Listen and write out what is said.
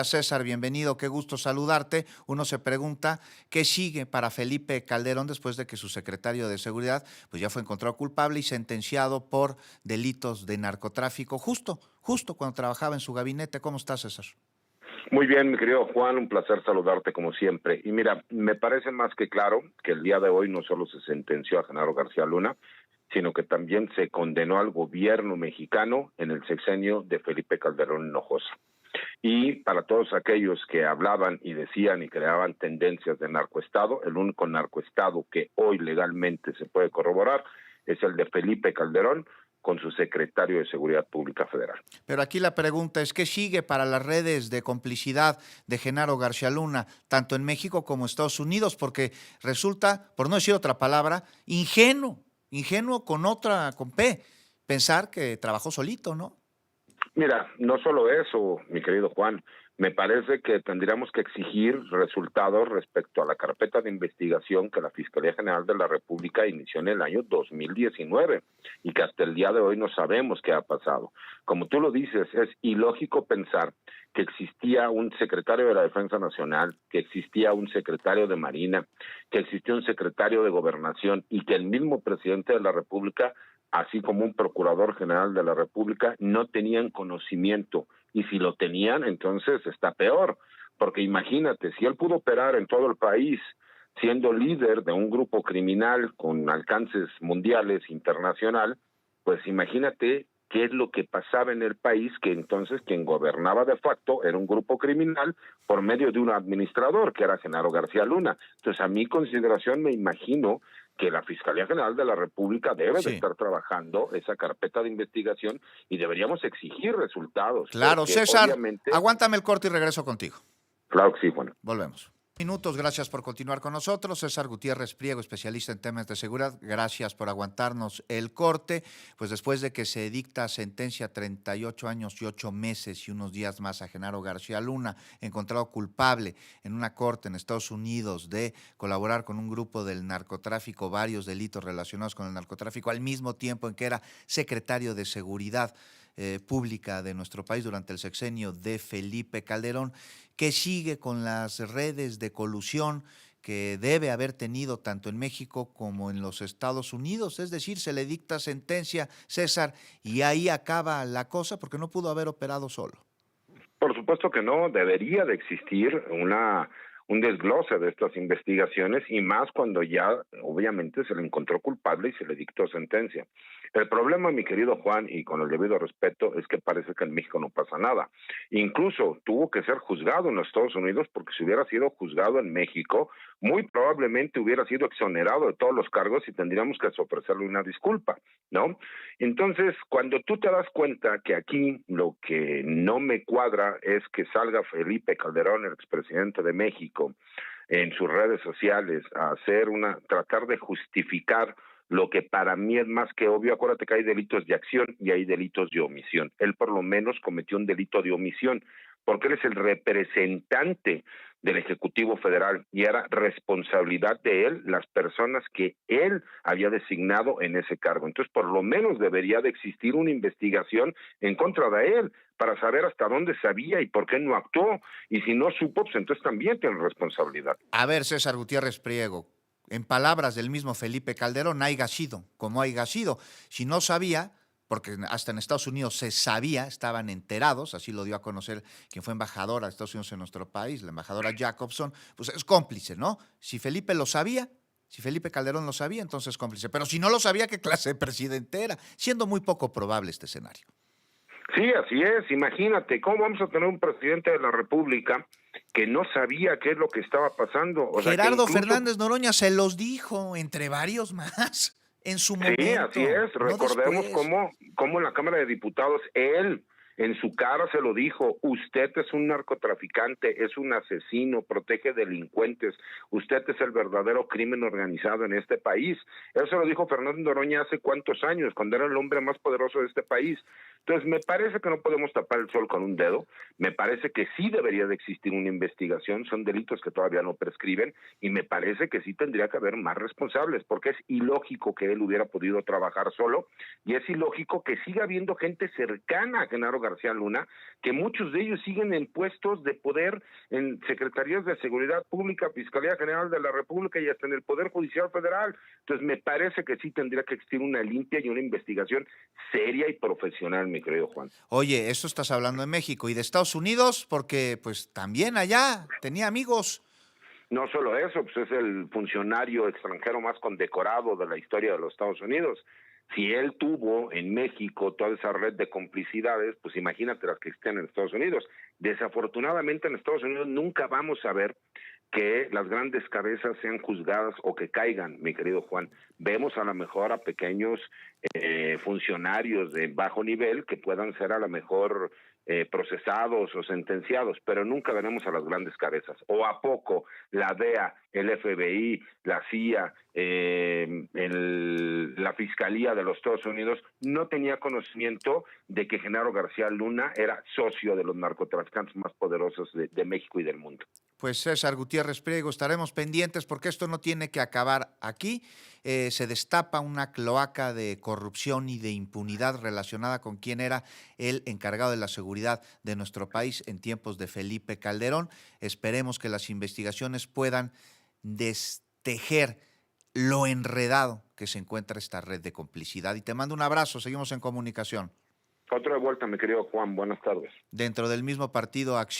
César, bienvenido, qué gusto saludarte. Uno se pregunta qué sigue para Felipe Calderón después de que su secretario de Seguridad pues ya fue encontrado culpable y sentenciado por delitos de narcotráfico, justo cuando trabajaba en su gabinete. ¿Cómo estás, César? Muy bien, mi querido Juan, un placer saludarte como siempre. Y mira, me parece más que claro que el día de hoy no solo se sentenció a Genaro García Luna, sino que también se condenó al gobierno mexicano en el sexenio de Felipe Calderón Hinojosa. Y para todos aquellos que hablaban y decían y creaban tendencias de narcoestado, el único narcoestado que hoy legalmente se puede corroborar es el de Felipe Calderón con su secretario de Seguridad Pública Federal. Pero aquí la pregunta es, ¿qué sigue para las redes de complicidad de Genaro García Luna, tanto en México como en Estados Unidos? Porque resulta, por no decir otra palabra, ingenuo con P, pensar que trabajó solito, ¿no? Mira, no solo eso, mi querido Juan, me parece que tendríamos que exigir resultados respecto a la carpeta de investigación que la Fiscalía General de la República inició en el año 2019 y que hasta el día de hoy no sabemos qué ha pasado. Como tú lo dices, es ilógico pensar que existía un secretario de la Defensa Nacional, que existía un secretario de Marina, que existía un secretario de Gobernación y que el mismo presidente de la República, así como un procurador general de la República, no tenían conocimiento. Y si lo tenían, entonces está peor, porque imagínate, si él pudo operar en todo el país, siendo líder de un grupo criminal con alcances mundiales, internacional, pues imagínate qué es lo que pasaba en el país, que entonces quien gobernaba de facto era un grupo criminal por medio de un administrador, que era Genaro García Luna. Entonces, a mi consideración, me imagino que la Fiscalía General de la República debe de Sí. estar trabajando esa carpeta de investigación y deberíamos exigir resultados, Claro, porque César, obviamente, aguántame el corte y regreso contigo. claro que sí, Juan. Volvemos. Minutos, gracias por continuar con nosotros. César Gutiérrez Priego, especialista en temas de seguridad, gracias por aguantarnos el corte. Pues después de que se dicta sentencia 38 años y 8 meses y unos días más a Genaro García Luna, encontrado culpable en una corte en Estados Unidos de colaborar con un grupo del narcotráfico, varios delitos relacionados con el narcotráfico, al mismo tiempo en que era secretario de Seguridad Pública de nuestro país durante el sexenio de Felipe Calderón, que sigue con las redes de colusión que debe haber tenido tanto en México como en los Estados Unidos. Es decir, se le dicta sentencia, César, y ahí acaba la cosa porque no pudo haber operado solo. Por supuesto que no, debería de existir un desglose de estas investigaciones y más cuando ya obviamente se le encontró culpable y se le dictó sentencia. El problema, mi querido Juan, y con el debido respeto, es que parece que en México no pasa nada. Incluso tuvo que ser juzgado en los Estados Unidos porque si hubiera sido juzgado en México, muy probablemente hubiera sido exonerado de todos los cargos y tendríamos que ofrecerle una disculpa, ¿no? Entonces, cuando tú te das cuenta que aquí lo que no me cuadra es que salga Felipe Calderón, el expresidente de México, en sus redes sociales a tratar de justificar lo que para mí es más que obvio. Acuérdate que hay delitos de acción y hay delitos de omisión. Él por lo menos cometió un delito de omisión, porque él es el representante del Ejecutivo Federal y era responsabilidad de él las personas que él había designado en ese cargo. Entonces, por lo menos debería de existir una investigación en contra de él para saber hasta dónde sabía y por qué no actuó. Y si no supo, pues entonces también tiene responsabilidad. A ver, César Gutiérrez Priego, en palabras del mismo Felipe Calderón, haya sido como haya sido. Si no sabía, porque hasta en Estados Unidos se sabía, estaban enterados, así lo dio a conocer quien fue embajadora de Estados Unidos en nuestro país, la embajadora Jacobson, pues es cómplice, ¿no? Si Felipe lo sabía, si Felipe Calderón lo sabía, entonces es cómplice. Pero si no lo sabía, ¿qué clase de presidente era? Siendo muy poco probable este escenario. Sí, así es. Imagínate, ¿cómo vamos a tener un presidente de la República que no sabía qué es lo que estaba pasando? O sea, que Gerardo incluso, Fernández Noroña se los dijo, entre varios más, en su sí, así momento, es. no Recordemos después. cómo en la Cámara de Diputados él en su cara se lo dijo: usted es un narcotraficante, es un asesino, protege delincuentes, usted es el verdadero crimen organizado en este país. Eso lo dijo Fernando Noroña hace cuántos años, cuando era el hombre más poderoso de este país. Entonces, me parece que no podemos tapar el sol con un dedo. Me parece que sí debería de existir una investigación. Son delitos que todavía no prescriben y me parece que sí tendría que haber más responsables, porque es ilógico que él hubiera podido trabajar solo y es ilógico que siga habiendo gente cercana a Genaro García Luna, que muchos de ellos siguen en puestos de poder en secretarías de Seguridad Pública, Fiscalía General de la República y hasta en el Poder Judicial Federal. Entonces me parece que sí tendría que existir una limpia y una investigación seria y profesional, mi querido Juan. Oye, eso estás hablando de México y de Estados Unidos, porque pues también allá tenía amigos. No solo eso, pues es el funcionario extranjero más condecorado de la historia de los Estados Unidos. Si él tuvo en México toda esa red de complicidades, pues imagínate las que existen en Estados Unidos. Desafortunadamente en Estados Unidos nunca vamos a ver que las grandes cabezas sean juzgadas o que caigan, mi querido Juan. Vemos a lo mejor a pequeños funcionarios de bajo nivel que puedan ser a lo mejor procesados o sentenciados, pero nunca veremos a las grandes cabezas. O a poco la DEA, el FBI, la CIA, la Fiscalía de los Estados Unidos no tenía conocimiento de que Genaro García Luna era socio de los narcotraficantes más poderosos de México y del mundo. Pues César Gutiérrez Priego, estaremos pendientes porque esto no tiene que acabar aquí. Se destapa una cloaca de corrupción y de impunidad relacionada con quién era el encargado de la seguridad de nuestro país en tiempos de Felipe Calderón. Esperemos que las investigaciones puedan destejer lo enredado que se encuentra esta red de complicidad. Y te mando un abrazo, seguimos en comunicación. Otro de vuelta, mi querido Juan, buenas tardes. Dentro del mismo partido Acción